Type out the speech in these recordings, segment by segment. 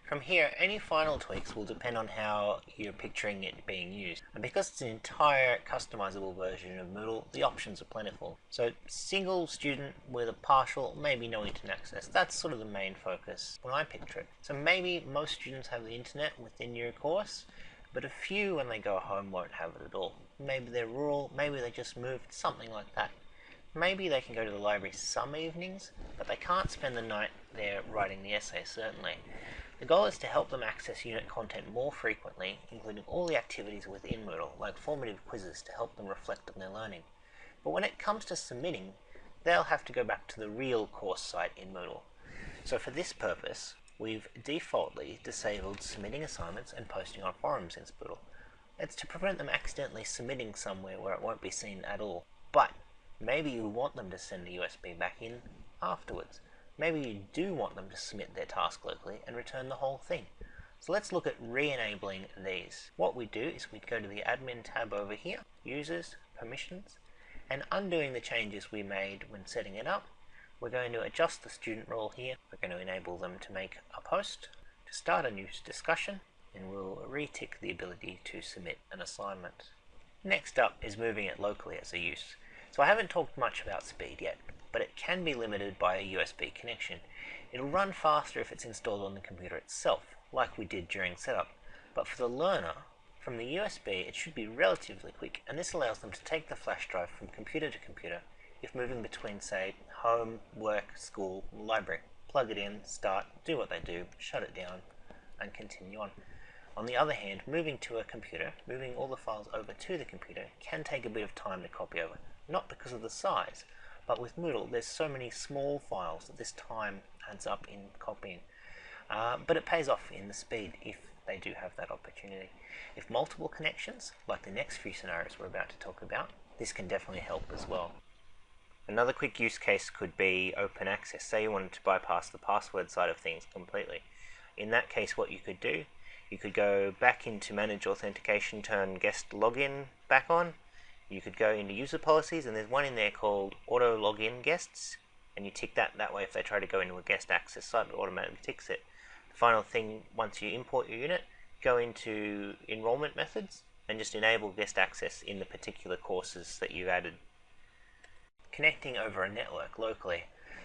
From here, any final tweaks will depend on how you're picturing it being used. And because it's an entire customizable version of Moodle, the options are plentiful. So single student with a partial, maybe no internet access, that's sort of the main focus when I picture it. So maybe most students have the internet within your course, but a few when they go home won't have it at all. Maybe they're rural, maybe they just moved, something like that. Maybe they can go to the library some evenings, but they can't spend the night there writing the essay, certainly. The goal is to help them access unit content more frequently, including all the activities within Moodle, like formative quizzes to help them reflect on their learning. But when it comes to submitting, they'll have to go back to the real course site in Moodle. So for this purpose, we've defaultly disabled submitting assignments and posting on forums in Moodle. It's to prevent them accidentally submitting somewhere where it won't be seen at all. But maybe you want them to send the USB back in afterwards. Maybe you do want them to submit their task locally and return the whole thing. So let's look at re-enabling these. What we do is we go to the admin tab over here, users, permissions, and undoing the changes we made when setting it up, we're going to adjust the student role here. We're going to enable them to make a post, to start a new discussion, and we'll re-tick the ability to submit an assignment. Next up is moving it locally as a use. So I haven't talked much about speed yet, but it can be limited by a USB connection. It'll run faster if it's installed on the computer itself, like we did during setup. But for the learner, from the USB it should be relatively quick, and this allows them to take the flash drive from computer to computer if moving between, say, home, work, school, library. Plug it in, start, do what they do, shut it down, and continue on. On the other hand, moving to a computer, moving all the files over to the computer, can take a bit of time to copy over. Not because of the size, but with Moodle there's so many small files that this time adds up in copying. But it pays off in the speed if they do have that opportunity. If multiple connections, like the next few scenarios we're about to talk about, this can definitely help as well. Another quick use case could be open access. Say you wanted to bypass the password side of things completely. In that case, what you could do, you could go back into Manage Authentication, turn Guest Login back on. You could go into User Policies, and there's one in there called Auto Login Guests, and you tick that. That way if they try to go into a guest access site, it automatically ticks it. The final thing, once you import your unit, go into Enrollment Methods, and just enable guest access in the particular courses that you've added. Connecting over a network locally.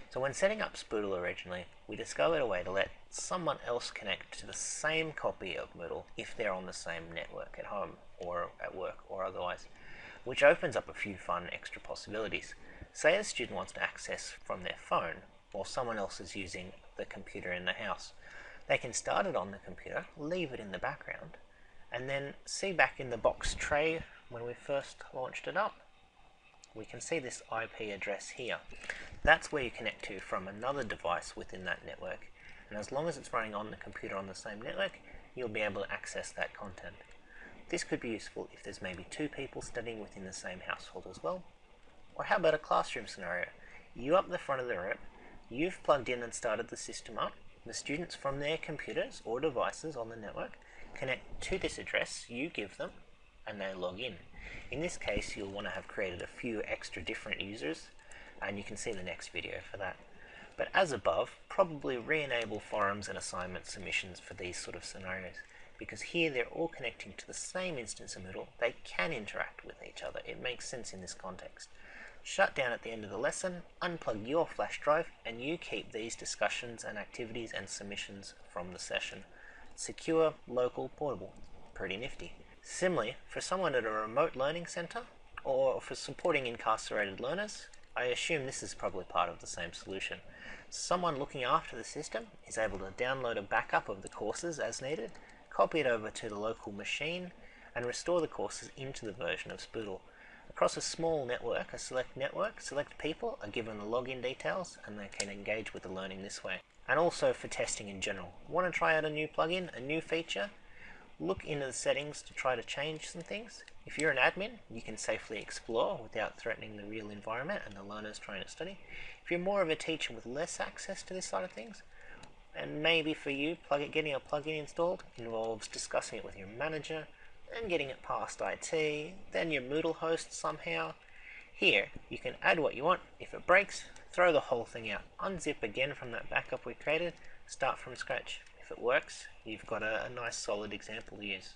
So when setting up Spoodle originally, we discovered a way to let someone else connect to the same copy of Moodle if they're on the same network at home or at work or otherwise, which opens up a few fun extra possibilities. Say a student wants to access from their phone while someone else is using the computer in the house. They can start it on the computer, leave it in the background, and then see back in the box tray when we first launched it up. We can see this IP address here. That's where you connect to from another device within that network, and as long as it's running on the computer on the same network, you'll be able to access that content. This could be useful if there's maybe two people studying within the same household as well. Or how about a classroom scenario? You up the front of the room, you've plugged in and started the system up, the students from their computers or devices on the network connect to this address you give them, and they log in. In this case, you'll want to have created a few extra different users, and you can see the next video for that. But as above, probably re-enable forums and assignment submissions for these sort of scenarios, because here they're all connecting to the same instance of Moodle. They can interact with each other. It makes sense in this context. Shut down at the end of the lesson, unplug your flash drive, and you keep these discussions and activities and submissions from the session. Secure, local, portable. Pretty nifty. Similarly, for someone at a remote learning centre, or for supporting incarcerated learners, I assume this is probably part of the same solution. Someone looking after the system is able to download a backup of the courses as needed, copy it over to the local machine, and restore the courses into the version of Spoodle. Across a small network, select people are given the login details, and they can engage with the learning this way. And also for testing in general. Want to try out a new plugin, a new feature? Look into the settings to try to change some things. If you're an admin, you can safely explore without threatening the real environment and the learners trying to study. If you're more of a teacher with less access to this side of things, and maybe for you, getting a plugin installed involves discussing it with your manager, and getting it past IT, then your Moodle host somehow. Here, you can add what you want. If it breaks, throw the whole thing out. Unzip again from that backup we created, start from scratch. If it works, you've got a nice solid example to use.